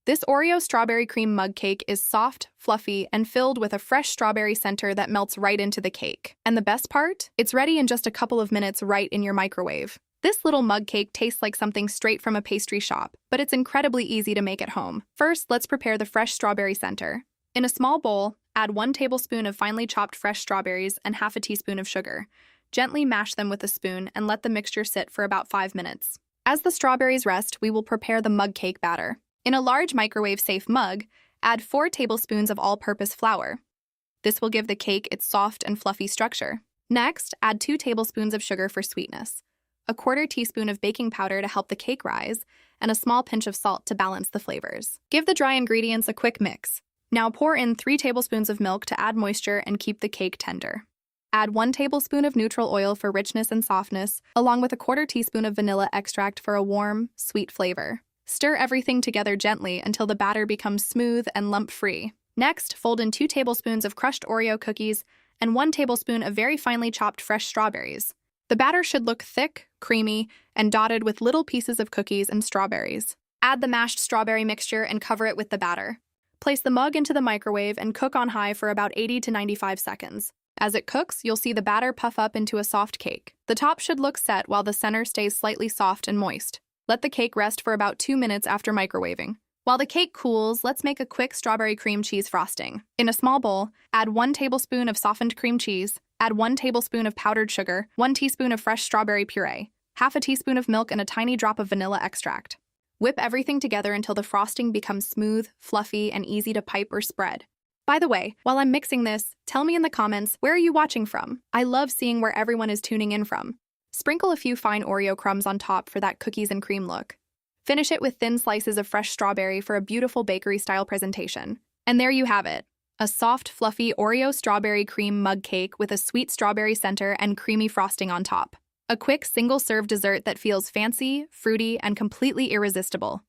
This Oreo strawberry cream mug cake is soft, fluffy, and filled with a fresh strawberry center that melts right into the cake. And the best part? It's ready in just a couple of minutes right in your microwave. This little mug cake tastes like something straight from a pastry shop, but it's incredibly easy to make at home. First, let's prepare the fresh strawberry center. In a small bowl, add 1 tablespoon of finely chopped fresh strawberries and half a teaspoon of sugar. Gently mash them with a spoon and let the mixture sit for about 5 minutes. As the strawberries rest, we will prepare the mug cake batter. In a large microwave-safe mug, add 4 tablespoons of all-purpose flour. This will give the cake its soft and fluffy structure. Next, add 2 tablespoons of sugar for sweetness, a 1/4 teaspoon of baking powder to help the cake rise, and a small pinch of salt to balance the flavors. Give the dry ingredients a quick mix. Now pour in 3 tablespoons of milk to add moisture and keep the cake tender. Add 1 tablespoon of neutral oil for richness and softness, along with a 1/4 teaspoon of vanilla extract for a warm, sweet flavor. Stir everything together gently until the batter becomes smooth and lump-free. Next, fold in 2 tablespoons of crushed Oreo cookies and 1 tablespoon of very finely chopped fresh strawberries. The batter should look thick, creamy, and dotted with little pieces of cookies and strawberries. Add the mashed strawberry mixture and cover it with the batter. Place the mug into the microwave and cook on high for about 80 to 95 seconds. As it cooks, you'll see the batter puff up into a soft cake. The top should look set while the center stays slightly soft and moist. Let the cake rest for about 2 minutes after microwaving. While the cake cools, let's make a quick strawberry cream cheese frosting. In a small bowl, add 1 tablespoon of softened cream cheese, add 1 tablespoon of powdered sugar, 1 teaspoon of fresh strawberry puree, half a teaspoon of milk, and a tiny drop of vanilla extract. Whip everything together until the frosting becomes smooth, fluffy, and easy to pipe or spread. By the way, while I'm mixing this, tell me in the comments, where are you watching from? I love seeing where everyone is tuning in from. Sprinkle a few fine Oreo crumbs on top for that cookies and cream look. Finish it with thin slices of fresh strawberry for a beautiful bakery-style presentation. And there you have it, a soft, fluffy Oreo strawberry cream mug cake with a sweet strawberry center and creamy frosting on top. A quick single-serve dessert that feels fancy, fruity, and completely irresistible.